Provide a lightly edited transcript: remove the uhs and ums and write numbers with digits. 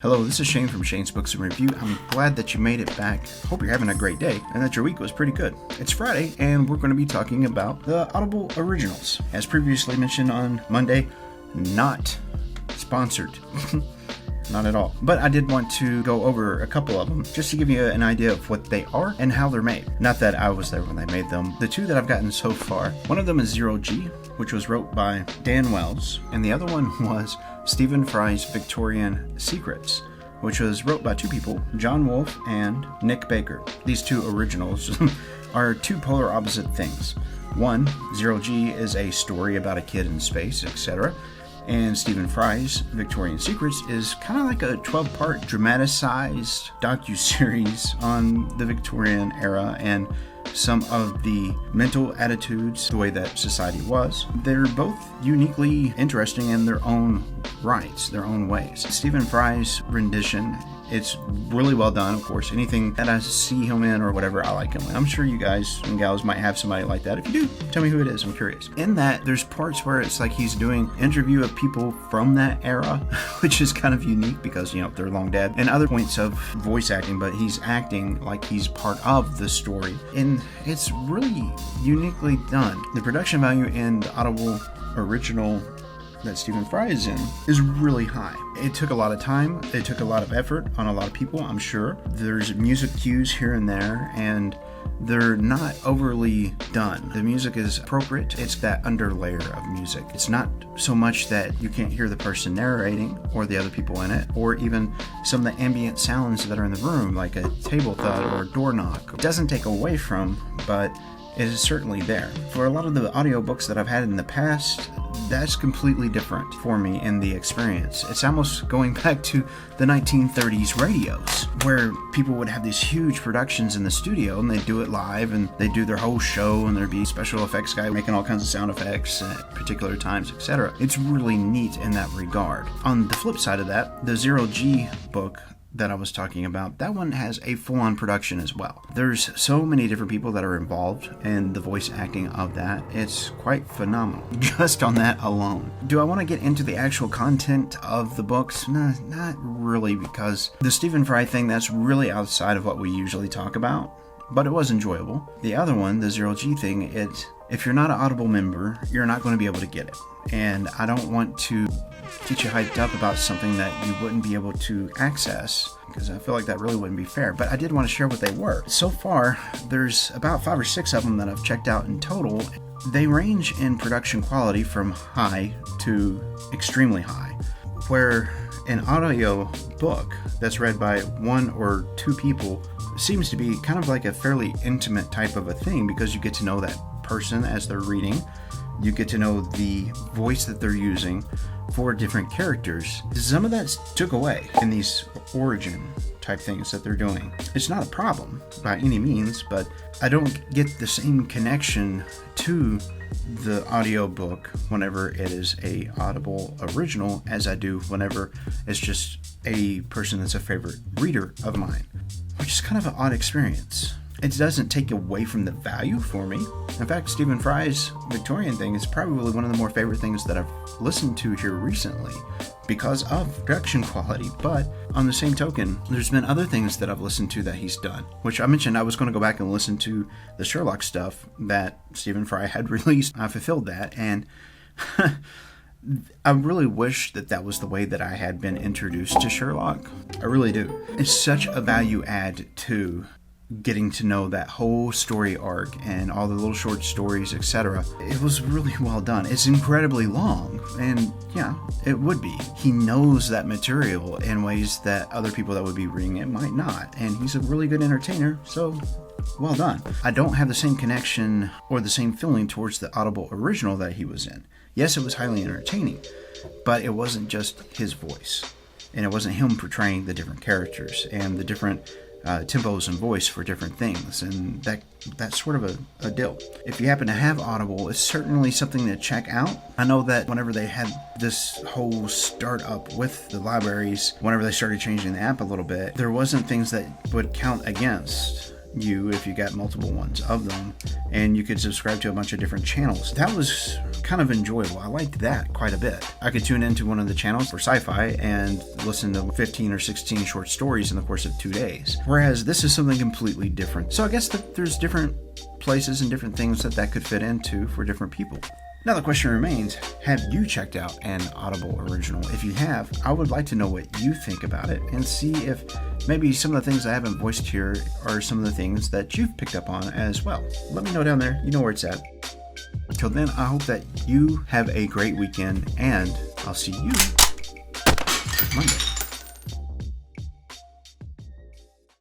Hello, this is Shane from Shane's Books and Review. I'm glad that you made it back. Hope you're having a great day and that your week was pretty good. It's Friday and we're going to be talking about the Audible originals. As previously mentioned on Monday, not sponsored. Not at all. But I did want to go over a couple of them just to give you an idea of what they are and how they're made. Not that I was there when they made them. The two that I've gotten so far, one of them is Zero G, which was wrote by Dan Wells, and the other one was Stephen Fry's Victorian Secrets, which was wrote by two people, John Wolfe and Nick Baker. These two originals are two polar opposite things. One, Zero G, is a story about a kid in space, etc., and Stephen Fry's Victorian Secrets is kind of like a 12-part dramatized docu-series on the Victorian era and some of the mental attitudes, the way that society was. They're both uniquely interesting in their own rights, their own ways. Stephen Fry's rendition, it's really well done, of course. Anything that I see him in or whatever, I like him in. I'm sure you guys and gals might have somebody like that. If you do, tell me who it is. I'm curious. In that, there's parts where it's like he's doing interview of people from that era, which is kind of unique because, you know, they're long dead. And other points of voice acting, but he's acting like he's part of the story. And it's really uniquely done. The production value in the Audible original that Stephen Fry is in is really high. It took a lot of time. It took a lot of effort on a lot of people, I'm sure. There's music cues here and there, and they're not overly done. The music is appropriate. It's that underlayer of music. It's not so much that you can't hear the person narrating or the other people in it, or even some of the ambient sounds that are in the room, like a table thud or a door knock. It doesn't take away from, but it is certainly there. For a lot of the audiobooks that I've had in the past, that's completely different for me in the experience. It's almost going back to the 1930s radios, where people would have these huge productions in the studio and they'd do it live and they'd do their whole show and there'd be a special effects guy making all kinds of sound effects at particular times, etc. It's really neat in that regard. On the flip side of that, the Zero G book that I was talking about, that one has a full-on production as well. There's so many different people that are involved in the voice acting of that. It's quite phenomenal just on that alone. Do I want to get into the actual content of the books? No, not really, because the Stephen Fry thing, that's really outside of what we usually talk about, but it was enjoyable. The other one, the Zero G thing, if you're not an Audible member, you're not going to be able to get it. And I don't want to get you hyped up about something that you wouldn't be able to access, because I feel like that really wouldn't be fair. But I did want to share what they were. So far, there's about 5 or 6 of them that I've checked out in total. They range in production quality from high to extremely high, where an audio book that's read by 1 or 2 people seems to be kind of like a fairly intimate type of a thing, because you get to know that person as they're reading. You get to know the voice that they're using for different characters. Some of that took away in these origin type things that they're doing. It's not a problem by any means, but I don't get the same connection to the audiobook whenever it is a Audible original as I do whenever it's just a person that's a favorite reader of mine, which is kind of an odd experience. It doesn't take away from the value for me. In fact, Stephen Fry's Victorian thing is probably one of the more favorite things that I've listened to here recently because of production quality. But on the same token, there's been other things that I've listened to that he's done, which I mentioned I was going to go back and listen to the Sherlock stuff that Stephen Fry had released. I fulfilled that, and I really wish that was the way that I had been introduced to Sherlock. I really do. It's such a value add to getting to know that whole story arc and all the little short stories, etc. It was really well done. It's incredibly long, and yeah, it would be. He knows that material in ways that other people that would be reading it might not, and he's a really good entertainer, so well done. I don't have the same connection or the same feeling towards the Audible original that he was in. Yes, it was highly entertaining, but it wasn't just his voice, and it wasn't him portraying the different characters and the different tempos and voice for different things, and that's sort of a deal. If you happen to have Audible, it's certainly something to check out. I know that whenever they had this whole startup with the libraries, whenever they started changing the app a little bit, there wasn't things that would count against you if you got multiple ones of them, and you could subscribe to a bunch of different channels. That was kind of enjoyable. I liked that quite a bit. I could tune into one of the channels for sci-fi and listen to 15 or 16 short stories in the course of 2 days. Whereas this is something completely different. So I guess that there's different places and different things that could fit into for different people. Now the question remains, have you checked out an Audible original? If you have, I would like to know what you think about it and see if maybe some of the things I haven't voiced here are some of the things that you've picked up on as well. Let me know down there. You know where it's at. Till then, I hope that you have a great weekend, and I'll see you Monday.